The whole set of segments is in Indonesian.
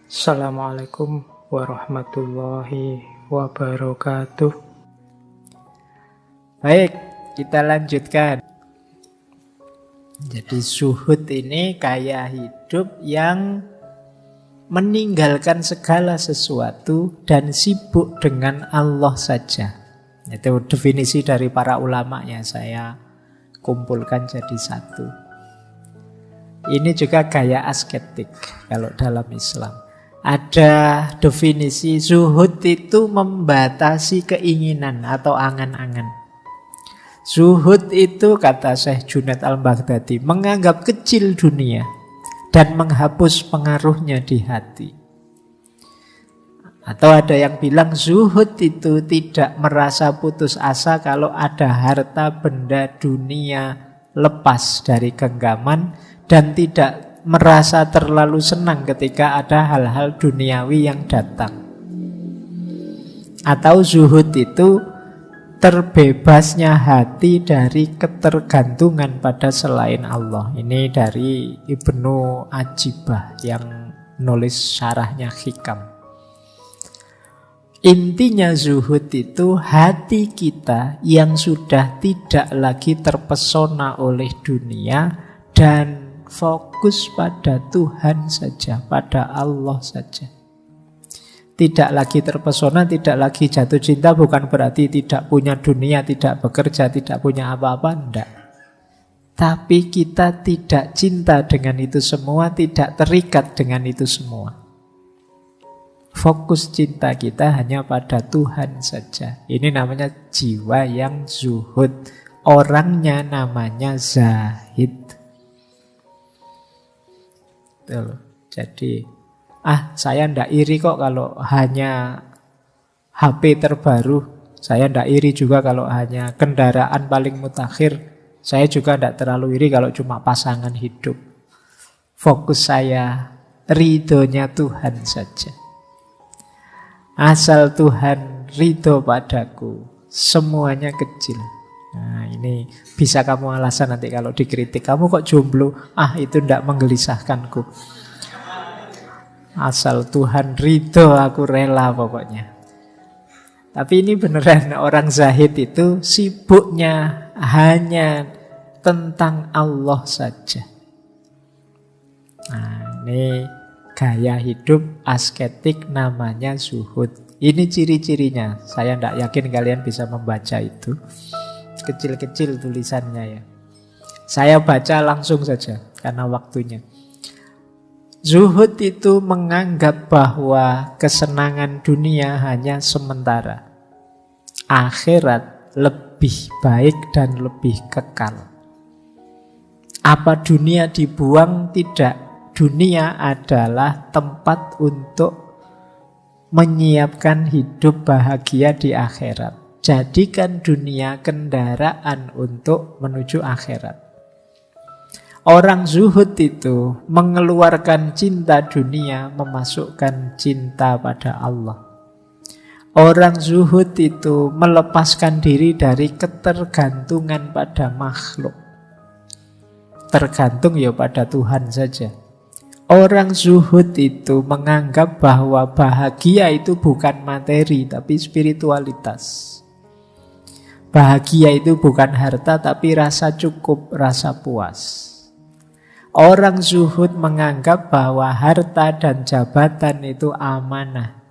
Assalamualaikum warahmatullahi wabarakatuh. Baik, kita lanjutkan. Jadi zuhud ini gaya hidup yang meninggalkan segala sesuatu dan sibuk dengan Allah saja. Itu definisi dari para ulama ya, saya kumpulkan jadi satu. Ini juga gaya asketik kalau dalam Islam. Ada definisi zuhud itu membatasi keinginan atau angan-angan. Zuhud itu, kata Syekh Junaid Al-Baghdadi, menganggap kecil dunia dan menghapus pengaruhnya di hati. Atau ada yang bilang zuhud itu tidak merasa putus asa kalau ada harta benda dunia lepas dari genggaman, dan tidak merasa terlalu senang ketika ada hal-hal duniawi yang datang. Atau zuhud itu terbebasnya hati dari ketergantungan pada selain Allah. Ini dari Ibnu Ajibah yang nulis syarahnya Hikam. Intinya zuhud itu hati kita yang sudah tidak lagi terpesona oleh dunia dan fokus pada Tuhan saja, pada Allah saja. Tidak lagi terpesona, tidak lagi jatuh cinta, bukan berarti tidak punya dunia, tidak bekerja, tidak punya apa-apa, enggak. Tapi kita tidak cinta dengan itu semua, tidak terikat dengan itu semua. Fokus cinta kita hanya pada Tuhan saja. Ini namanya jiwa yang zuhud. Orangnya namanya zahid. Jadi, saya ndak iri kok kalau hanya HP terbaru. Saya ndak iri juga kalau hanya kendaraan paling mutakhir. Saya juga ndak terlalu iri kalau cuma pasangan hidup. Fokus saya ridhonya Tuhan saja. Asal Tuhan ridho padaku, semuanya kecil. Nah, ini bisa kamu alasan nanti kalau dikritik. Kamu kok jomblo? Itu ndak menggelisahkanku. Asal Tuhan ridho, aku rela pokoknya. Tapi ini beneran, orang zahid itu sibuknya hanya tentang Allah saja. Nah, ini gaya hidup asketik namanya zuhud. Ini ciri-cirinya. Saya ndak yakin kalian bisa membaca itu. Kecil-kecil tulisannya ya. Saya baca langsung saja karena waktunya. Zuhud itu menganggap bahwa kesenangan dunia hanya sementara. Akhirat lebih baik dan lebih kekal. Apa dunia dibuang? Tidak. Dunia adalah tempat untuk menyiapkan hidup bahagia di akhirat. Jadikan dunia kendaraan untuk menuju akhirat. Orang zuhud itu mengeluarkan cinta dunia, memasukkan cinta pada Allah. Orang zuhud itu melepaskan diri dari ketergantungan pada makhluk. Tergantung ya pada Tuhan saja. Orang zuhud itu menganggap bahwa bahagia itu bukan materi tapi spiritualitas. Bahagia itu bukan harta tapi rasa cukup, rasa puas. Orang zuhud menganggap bahwa harta dan jabatan itu amanah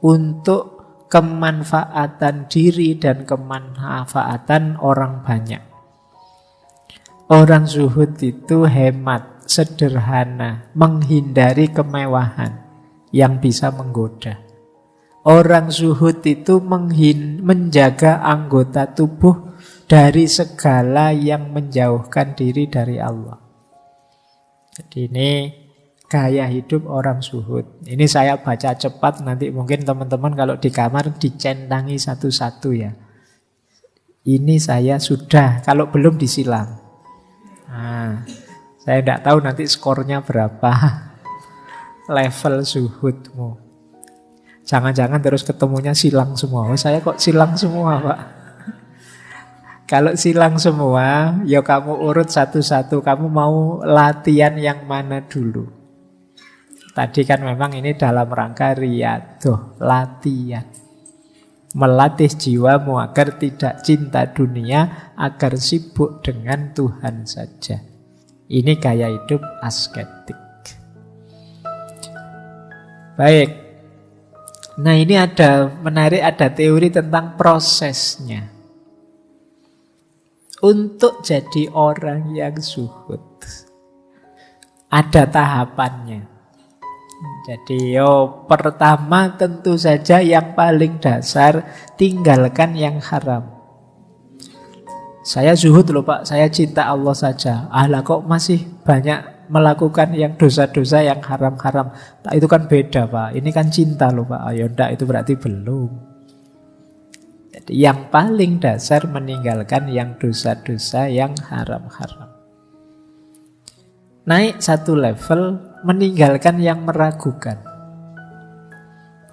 untuk kemanfaatan diri dan kemanfaatan orang banyak. Orang zuhud itu hemat, sederhana, menghindari kemewahan yang bisa menggoda. Orang zuhud itu menjaga anggota tubuh dari segala yang menjauhkan diri dari Allah. Jadi ini gaya hidup orang zuhud. Ini saya baca cepat, nanti mungkin teman-teman kalau di kamar dicentangi satu-satu ya. Ini saya sudah, kalau belum disilang. Saya tidak tahu nanti skornya berapa. Level zuhudmu. Jangan-jangan terus ketemunya silang semua. Saya kok silang semua, Pak? Kalau silang semua, ya kamu urut satu-satu. Kamu mau latihan yang mana dulu? Tadi kan memang ini dalam rangka riyadoh, latihan. Melatih jiwamu agar tidak cinta dunia, agar sibuk dengan Tuhan saja. Ini gaya hidup asketik. Baik. Nah ini ada menarik, ada teori tentang prosesnya. Untuk jadi orang yang zuhud, ada tahapannya. Jadi pertama tentu saja yang paling dasar, tinggalkan yang haram. Saya zuhud loh Pak, saya cinta Allah saja. Lah kok masih banyak melakukan yang dosa-dosa yang haram-haram. Itu kan beda Pak, ini kan cinta loh Pak. Ayo ndak, itu berarti belum. Jadi yang paling dasar meninggalkan yang dosa-dosa yang haram-haram. Naik satu level, meninggalkan yang meragukan.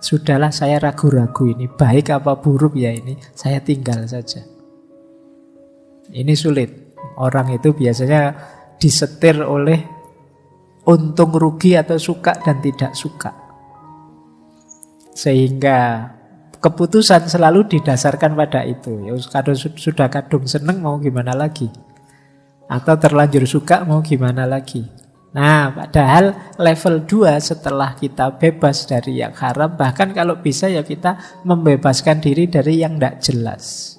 Sudahlah, saya ragu-ragu ini baik apa buruk ya ini, saya tinggal saja. Ini sulit. Orang itu biasanya disetir oleh untung rugi atau suka dan tidak suka. Sehingga keputusan selalu didasarkan pada itu. Ya, kalau sudah kadung seneng mau gimana lagi? Atau terlanjur suka mau gimana lagi? Nah, padahal level 2 setelah kita bebas dari yang haram, bahkan kalau bisa ya kita membebaskan diri dari yang tidak jelas.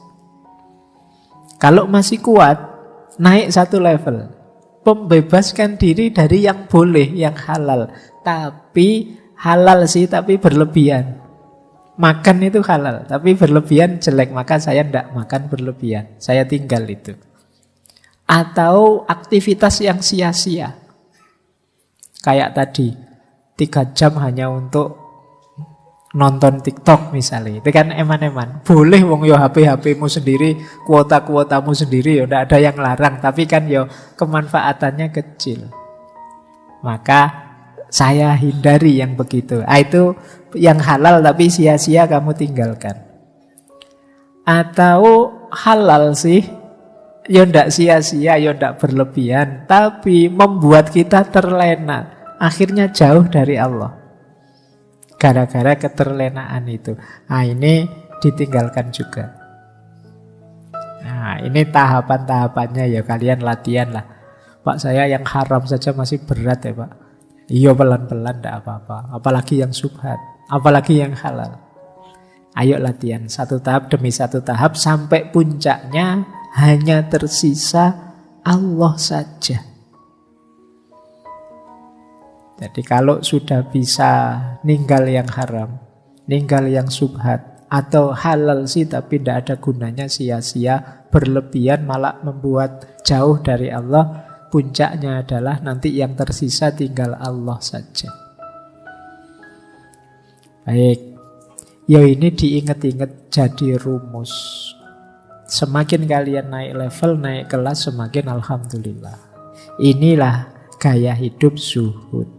Kalau masih kuat, naik satu level. Membebaskan diri dari yang boleh, yang halal. Tapi halal sih, tapi berlebihan. Makan itu halal, tapi berlebihan jelek, maka saya tidak makan berlebihan. Saya tinggal itu. Atau aktivitas yang sia-sia. Kayak tadi, 3 jam hanya untuk nonton TikTok misalnya. Itu kan eman-eman. Boleh wong yo HP-HPmu sendiri, kuota-kuotamu sendiri, yo ndak ada yang larang. Tapi kan yo kemanfaatannya kecil. Maka saya hindari yang begitu. Itu yang halal tapi sia-sia kamu tinggalkan. Atau halal sih, ya ndak sia-sia, ya ndak berlebihan, tapi membuat kita terlena. Akhirnya jauh dari Allah. Gara-gara keterlenaan itu. Nah ini ditinggalkan juga. Nah ini tahapan-tahapannya ya, kalian latihan lah. Pak, saya yang haram saja masih berat ya Pak. Iya, pelan-pelan ndak apa-apa. Apalagi yang subhat, apalagi yang halal. Ayo latihan satu tahap demi satu tahap sampai puncaknya hanya tersisa Allah saja. Jadi kalau sudah bisa ninggal yang haram, ninggal yang subhat, atau halal sih tapi tidak ada gunanya, sia-sia, berlebihan malah membuat jauh dari Allah, puncaknya adalah nanti yang tersisa tinggal Allah saja. Baik, ya ini diingat-ingat jadi rumus. Semakin kalian naik level, naik kelas, semakin alhamdulillah. Inilah gaya hidup zuhud.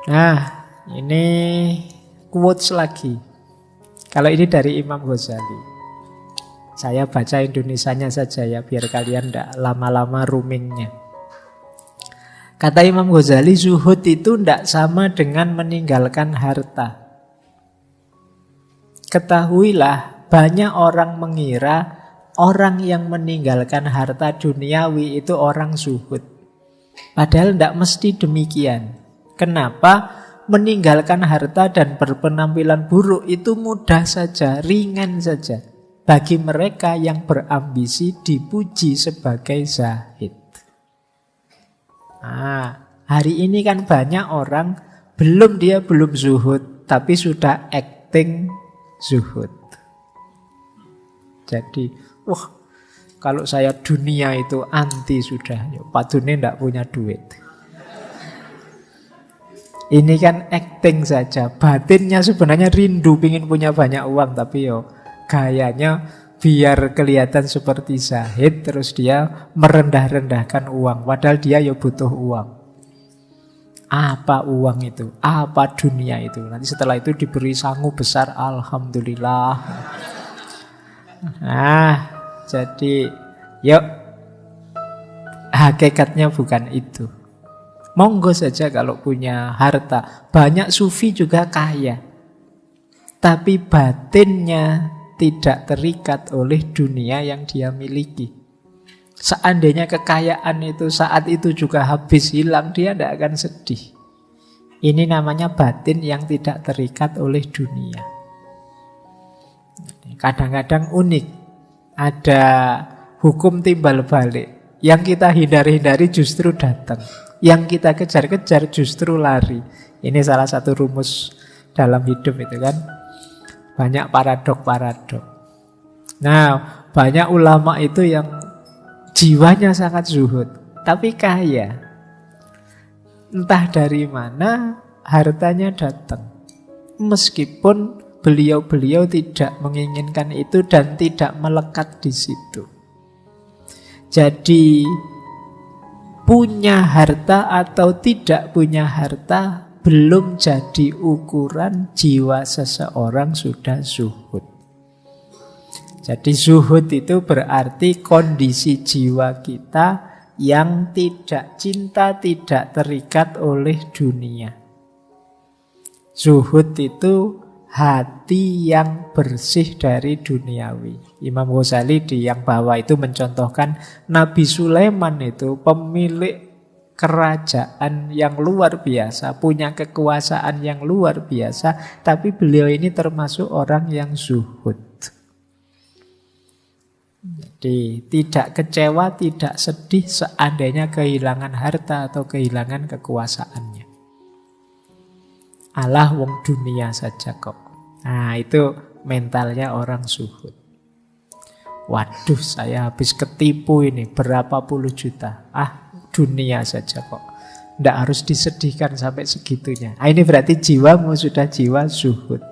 Nah, ini quotes lagi. Kalau ini dari Imam Ghazali. Saya baca Indonesianya saja ya, biar kalian tidak lama-lama roomingnya. Kata Imam Ghazali, zuhud itu tidak sama dengan meninggalkan harta. Ketahuilah, banyak orang mengira orang yang meninggalkan harta duniawi itu orang zuhud. Padahal tidak mesti demikian. Kenapa? Meninggalkan harta dan berpenampilan buruk itu mudah saja, ringan saja. Bagi mereka yang berambisi dipuji sebagai zahid. Hari ini kan banyak orang belum zuhud, tapi sudah acting zuhud. Jadi, kalau saya dunia itu anti sudah. Pak Duni tidak punya duit. Ini kan acting saja. Batinnya sebenarnya rindu, pingin punya banyak uang, tapi gayanya biar kelihatan seperti zahid, terus dia merendah-rendahkan uang. Padahal dia butuh uang. Apa uang itu? Apa dunia itu? Nanti setelah itu diberi sangu besar, alhamdulillah. Jadi, hakikatnya bukan itu. Monggo saja kalau punya harta. Banyak sufi juga kaya, tapi batinnya tidak terikat oleh dunia yang dia miliki. Seandainya kekayaan itu saat itu juga habis hilang, dia tidak akan sedih. Ini namanya batin yang tidak terikat oleh dunia. Kadang-kadang unik. Ada hukum timbal balik. Yang kita hindari-hindari justru datang. Yang kita kejar-kejar justru lari. Ini salah satu rumus dalam hidup itu kan. Banyak paradok-paradok. Nah, banyak ulama itu yang jiwanya sangat zuhud, tapi kaya. Entah dari mana hartanya datang. Meskipun beliau-beliau tidak menginginkan itu dan tidak melekat di situ. Jadi punya harta atau tidak punya harta belum jadi ukuran jiwa seseorang sudah zuhud. Jadi zuhud itu berarti kondisi jiwa kita yang tidak cinta, tidak terikat oleh dunia. Zuhud itu hati yang bersih dari duniawi. Imam Ghazali di yang bawah itu mencontohkan Nabi Sulaiman itu pemilik kerajaan yang luar biasa, punya kekuasaan yang luar biasa, tapi beliau ini termasuk orang yang zuhud. Jadi tidak kecewa, tidak sedih seandainya kehilangan harta atau kehilangan kekuasaannya. Alah wong dunia saja kok. Nah itu mentalnya orang zuhud. Waduh saya habis ketipu ini berapa puluh juta. Dunia saja kok. Tidak harus disedihkan sampai segitunya. Ini berarti jiwamu sudah jiwa zuhud.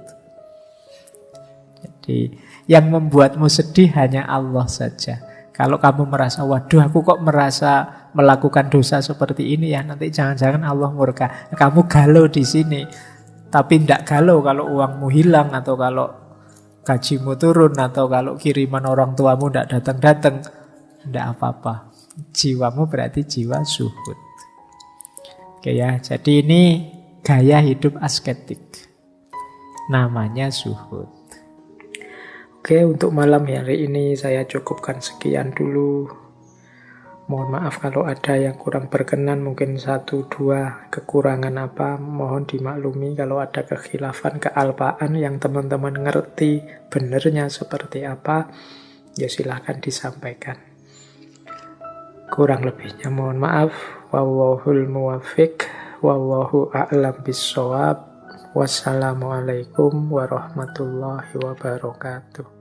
Jadi yang membuatmu sedih hanya Allah saja. Kalau kamu merasa, waduh aku kok merasa melakukan dosa seperti ini ya, nanti jangan-jangan Allah murka. Kamu galau di sini. Tapi tidak galau kalau uangmu hilang, atau kalau gajimu turun, atau kalau kiriman orang tuamu tidak datang-datang. Tidak apa-apa. Jiwamu berarti jiwa zuhud. Oke ya, jadi ini gaya hidup asketik. Namanya zuhud. Oke, untuk malam hari ini saya cukupkan sekian dulu. Mohon maaf kalau ada yang kurang berkenan, mungkin 1-2 kekurangan apa, mohon dimaklumi. Kalau ada kekhilafan, kealpaan yang teman-teman ngerti benernya seperti apa, ya silahkan disampaikan. Kurang lebihnya mohon maaf. Wallahul muwaffiq, wallahu a'lam bissawab. Wassalamualaikum warahmatullahi wabarakatuh.